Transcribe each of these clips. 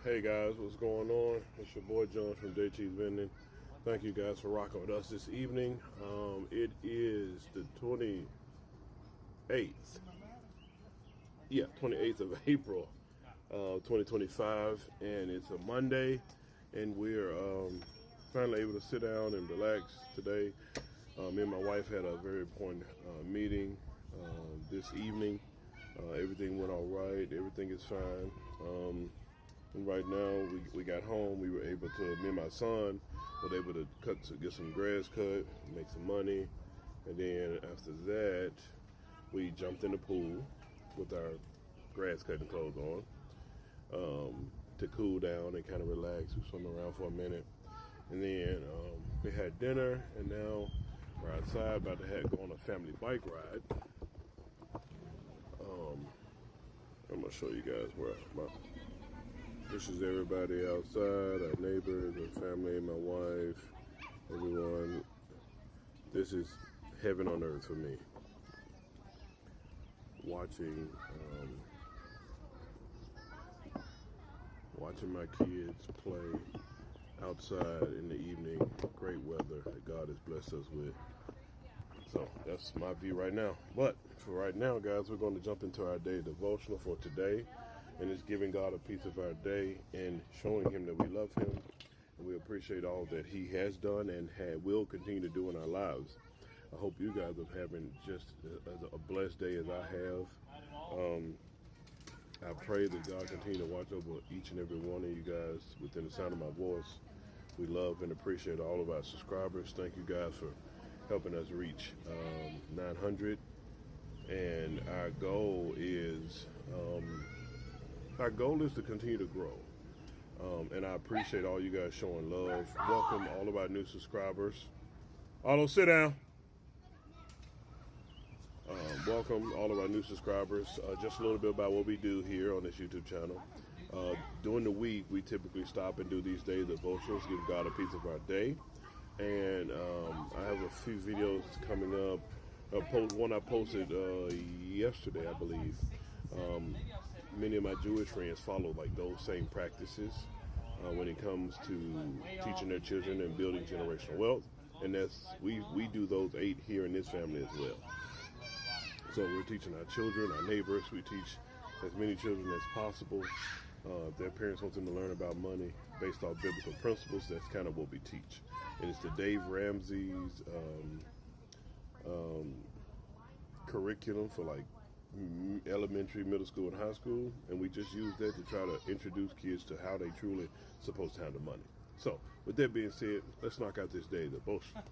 Hey guys, what's going on? It's your boy John from Day Cheese Vending. Thank you guys for rocking with us this evening. It is the 28th. Yeah, 28th of April, 2025, and it's a Monday, and we're finally able to sit down and relax today. Me and my wife had a very important meeting this evening. Everything went all right. Everything is fine. And right now, we got home. We were able to, me and my son, were able to get some grass cut, make some money. And then after that, we jumped in the pool with our grass cutting clothes on to cool down and kind of relax. We swam around for a minute. And then we had dinner, and now we're outside about to go on a family bike ride. I'm going to show you guys where this is everybody outside, our neighbors, our family, my wife, everyone. This is heaven on earth for me. Watching my kids play outside in the evening. Great weather that God has blessed us with. So that's my view right now. But for right now, guys, we're going to jump into our day devotional for today. And it's giving God a piece of our day and showing him that we love him and we appreciate all that he has done and will continue to do in our lives. I hope you guys are having just a blessed day as I have. I pray that God continue to watch over each and every one of you guys within the sound of my voice. We love and appreciate all of our subscribers. Thank you guys for helping us reach 900. And our goal is to continue to grow. And I appreciate all you guys showing love. Welcome all of our new subscribers. Otto, sit down. Welcome all of our new subscribers. Just a little bit about what we do here on this YouTube channel. During the week, we typically stop and do these days devotionals, give God a piece of our day. And I have a few videos coming up. One I posted yesterday, I believe. Many of my Jewish friends follow like those same practices when it comes to teaching their children and building generational wealth. And we do those 8 here in this family as well. So we're teaching our children, our neighbors. We teach as many children as possible. If their parents want them to learn about money based off biblical principles, that's kind of what we teach. And it's the Dave Ramsey's curriculum for like elementary, middle school, and high school, and we just use that to try to introduce kids to how they truly supposed to handle money. So with that being said, let's knock out this day's devotional.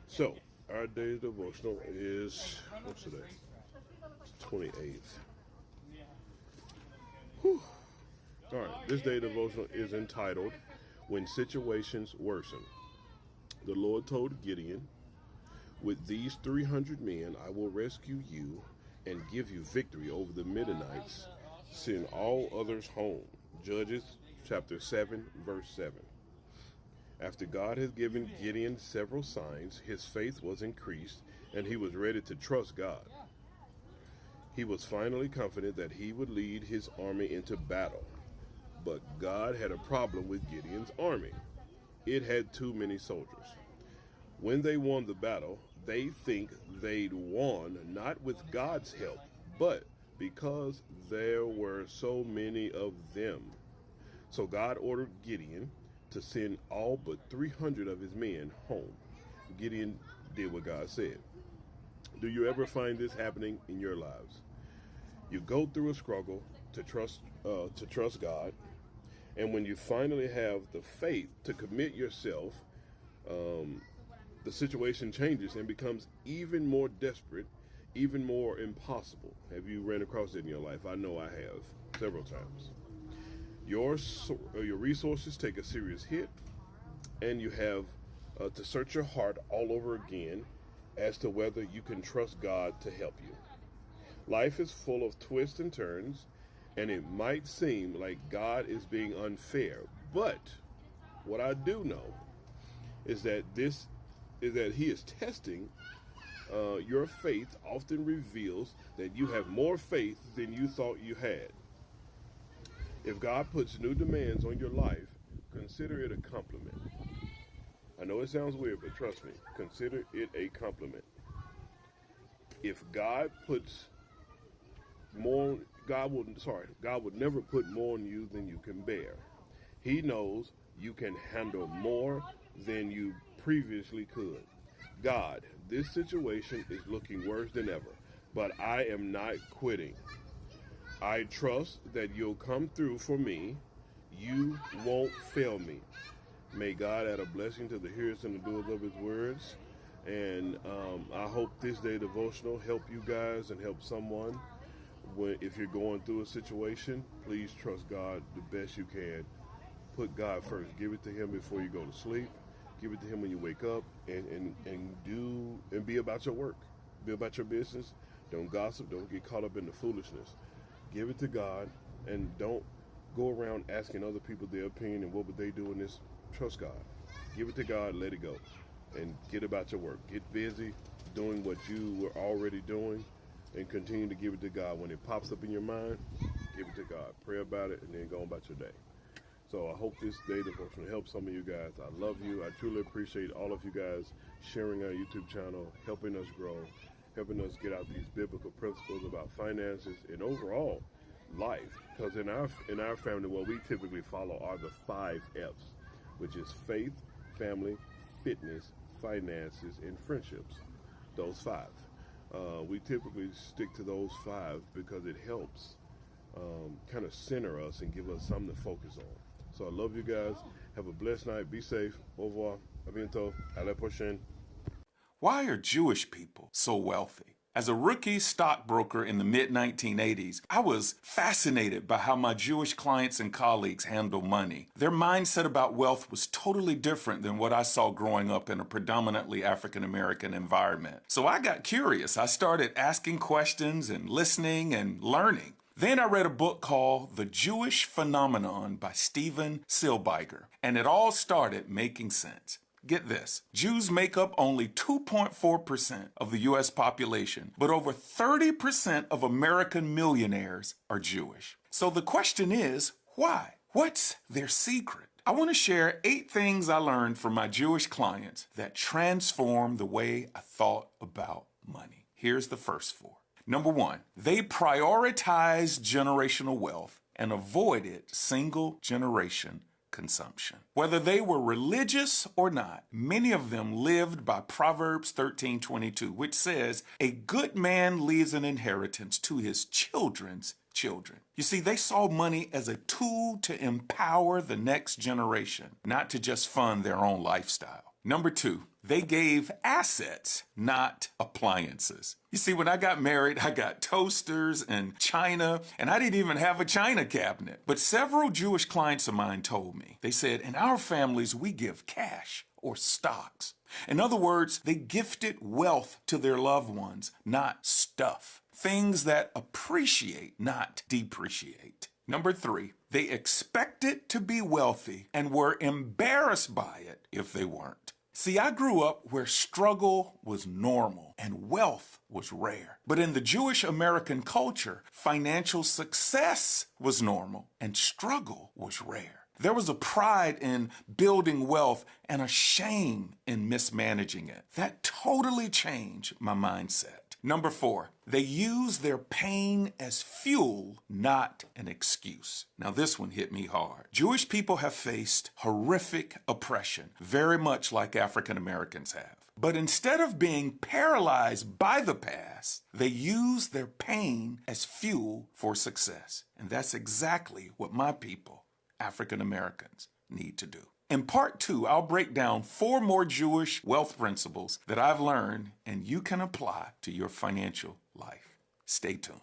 So our day's devotional is, what's today? It's 28th. Whew. All right, this day's devotional is entitled, When Situations Worsen. The Lord told Gideon, "With these 300 men I will rescue you and give you victory over the Midianites. Send all others home." Judges chapter 7, verse 7. After God had given Gideon several signs, his faith was increased and he was ready to trust God. He was finally confident that he would lead his army into battle. But God had a problem with Gideon's army. It had too many soldiers. When they won the battle, they think they'd won not with God's help, but because there were so many of them. So God ordered Gideon to send all but 300 of his men home. Gideon did what God said. Do you ever find this happening in your lives? You go through a struggle to trust God, and when you finally have the faith to commit yourself, the situation changes and becomes even more desperate, even more impossible. Have you ran across it in your life? I know I have several times. Your resources take a serious hit, and you have to search your heart all over again as to whether you can trust God to help you. Life is full of twists and turns, and it might seem like God is being unfair. But what I do know is that he is testing your faith. Often reveals that you have more faith than you thought you had. If God puts new demands on your life, consider it a compliment. I know it sounds weird, but trust me, consider it a compliment. If God puts more, God would never put more on you than you can bear. He knows you can handle more than you previously could. God, this situation is looking worse than ever, but I am not quitting. I trust that you'll come through for me. You won't fail me. May God add a blessing to the hearers and the doers of his words. And I hope this day devotional help you guys and help someone. If you're going through a situation, please trust God the best you can. Put God first. Give it to him before you go to sleep. Give it to him when you wake up, and be about your work. Be about your business. Don't gossip. Don't get caught up in the foolishness. Give it to God, and don't go around asking other people their opinion and what would they do in this. Trust God. Give it to God, let it go, and get about your work. Get busy doing what you were already doing, and continue to give it to God. When it pops up in your mind, give it to God. Pray about it, and then go on about your day. So I hope this day devotion helps some of you guys. I love you. I truly appreciate all of you guys sharing our YouTube channel, helping us grow, helping us get out these biblical principles about finances and overall life. Because in our family, what we typically follow are the 5 F's, which is faith, family, fitness, finances, and friendships. Those 5. We typically stick to those 5 because it helps kind of center us and give us something to focus on. So I love you guys. Have a blessed night. Be safe. Au revoir. À bientôt. À la prochaine. Why are Jewish people so wealthy? As a rookie stockbroker in the mid-1980s, I was fascinated by how my Jewish clients and colleagues handle money. Their mindset about wealth was totally different than what I saw growing up in a predominantly African-American environment. So I got curious. I started asking questions and listening and learning. Then I read a book called The Jewish Phenomenon by Steven Silbiger, and it all started making sense. Get this, Jews make up only 2.4% of the U.S. population, but over 30% of American millionaires are Jewish. So the question is, why? What's their secret? I want to share 8 things I learned from my Jewish clients that transformed the way I thought about money. Here's the first 4. Number 1, they prioritized generational wealth and avoided single generation consumption. Whether they were religious or not, many of them lived by Proverbs 13:22, which says, "A good man leaves an inheritance to his children's children." You see, they saw money as a tool to empower the next generation, not to just fund their own lifestyle. Number 2, they gave assets, not appliances. You see, when I got married, I got toasters and china, and I didn't even have a china cabinet. But several Jewish clients of mine told me, they said, in our families, we give cash or stocks. In other words, they gifted wealth to their loved ones, not stuff. Things that appreciate, not depreciate. Number 3, they expected to be wealthy and were embarrassed by it if they weren't. See, I grew up where struggle was normal and wealth was rare. But in the Jewish American culture, financial success was normal and struggle was rare. There was a pride in building wealth and a shame in mismanaging it. That totally changed my mindset. Number 4, they use their pain as fuel, not an excuse. Now this one hit me hard. Jewish people have faced horrific oppression, very much like African Americans have. But instead of being paralyzed by the past, they use their pain as fuel for success. And that's exactly what my people, African Americans, need to do. In part 2, I'll break down 4 more Jewish wealth principles that I've learned and you can apply to your financial life. Stay tuned.